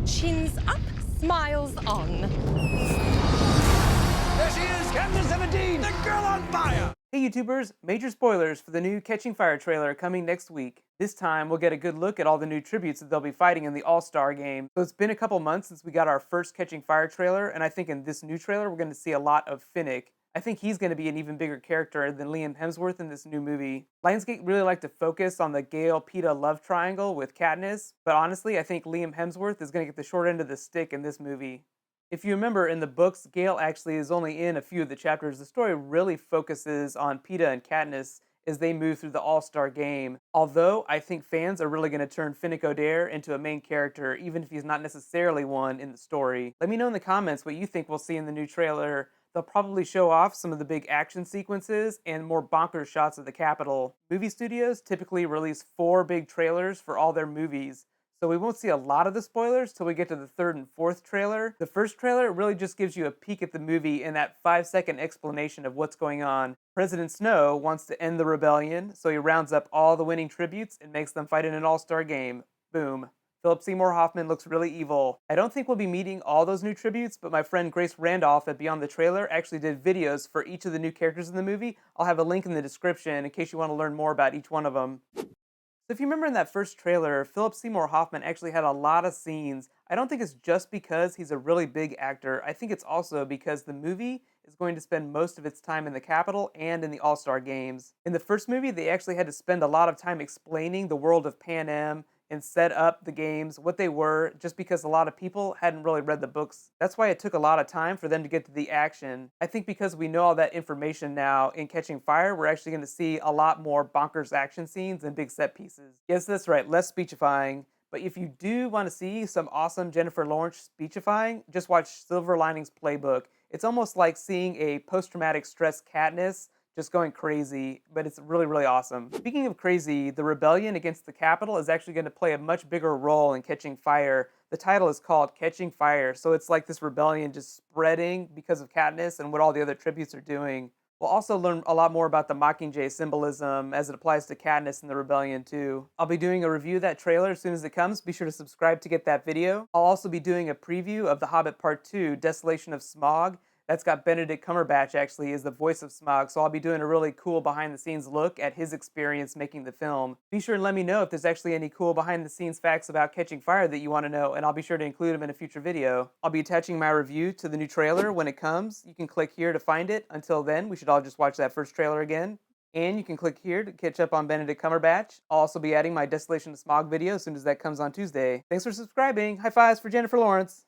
Chins up, smiles on. There she is, Captain 17, the girl on fire! Hey YouTubers, major spoilers for the new Catching Fire trailer coming next week. This time we'll get a good look at all the new tributes that they'll be fighting in the All-Star game. So it's been a couple months since we got our first Catching Fire trailer, and I think in this new trailer we're going to see a lot of Finnick. I think he's going to be an even bigger character than Liam Hemsworth in this new movie. Lionsgate really like to focus on the Gale-Peeta love triangle with Katniss, but honestly I think Liam Hemsworth is going to get the short end of the stick in this movie. If you remember, in the books, Gale actually is only in a few of the chapters. The story really focuses on Peeta and Katniss as they move through the All-Star game. Although, I think fans are really going to turn Finnick Odair into a main character, even if he's not necessarily one in the story. Let me know in the comments what you think we'll see in the new trailer. They'll probably show off some of the big action sequences and more bonkers shots of the Capitol. Movie studios typically release 4 big trailers for all their movies, so we won't see a lot of the spoilers till we get to the 3rd and 4th trailer. The first trailer really just gives you a peek at the movie and that 5-second explanation of what's going on. President Snow wants to end the rebellion, so he rounds up all the winning tributes and makes them fight in an all-star game. Boom. Philip Seymour Hoffman looks really evil. I don't think we'll be meeting all those new tributes, but my friend Grace Randolph at Beyond the Trailer actually did videos for each of the new characters in the movie. I'll have a link in the description in case you want to learn more about each one of them. So if you remember in that first trailer, Philip Seymour Hoffman actually had a lot of scenes. I don't think it's just because he's a really big actor. I think it's also because the movie is going to spend most of its time in the Capitol and in the All-Star Games. In the first movie, they actually had to spend a lot of time explaining the world of Pan Am and set up the games, what they were, just because a lot of people hadn't really read the books. That's why it took a lot of time for them to get to the action. I think because we know all that information now in Catching Fire, we're actually going to see a lot more bonkers action scenes and big set pieces. Yes, that's right, less speechifying. But if you do want to see some awesome Jennifer Lawrence speechifying, just watch Silver Linings Playbook. It's almost like seeing a post-traumatic stress Katniss just going crazy, but it's really, really awesome. Speaking of crazy, the rebellion against the Capitol is actually going to play a much bigger role in Catching Fire. The title is called Catching Fire, so it's like this rebellion just spreading because of Katniss and what all the other tributes are doing. We'll also learn a lot more about the Mockingjay symbolism as it applies to Katniss and the rebellion too. I'll be doing a review of that trailer as soon as it comes. Be sure to subscribe to get that video. I'll also be doing a preview of The Hobbit Part 2, Desolation of Smaug. That's got Benedict Cumberbatch actually as the voice of Smaug, so I'll be doing a really cool behind-the-scenes look at his experience making the film. Be sure and let me know if there's actually any cool behind-the-scenes facts about Catching Fire that you want to know, and I'll be sure to include them in a future video. I'll be attaching my review to the new trailer when it comes. You can click here to find it. Until then, we should all just watch that first trailer again. And you can click here to catch up on Benedict Cumberbatch. I'll also be adding my Desolation of Smaug video as soon as that comes on Tuesday. Thanks for subscribing. High fives for Jennifer Lawrence.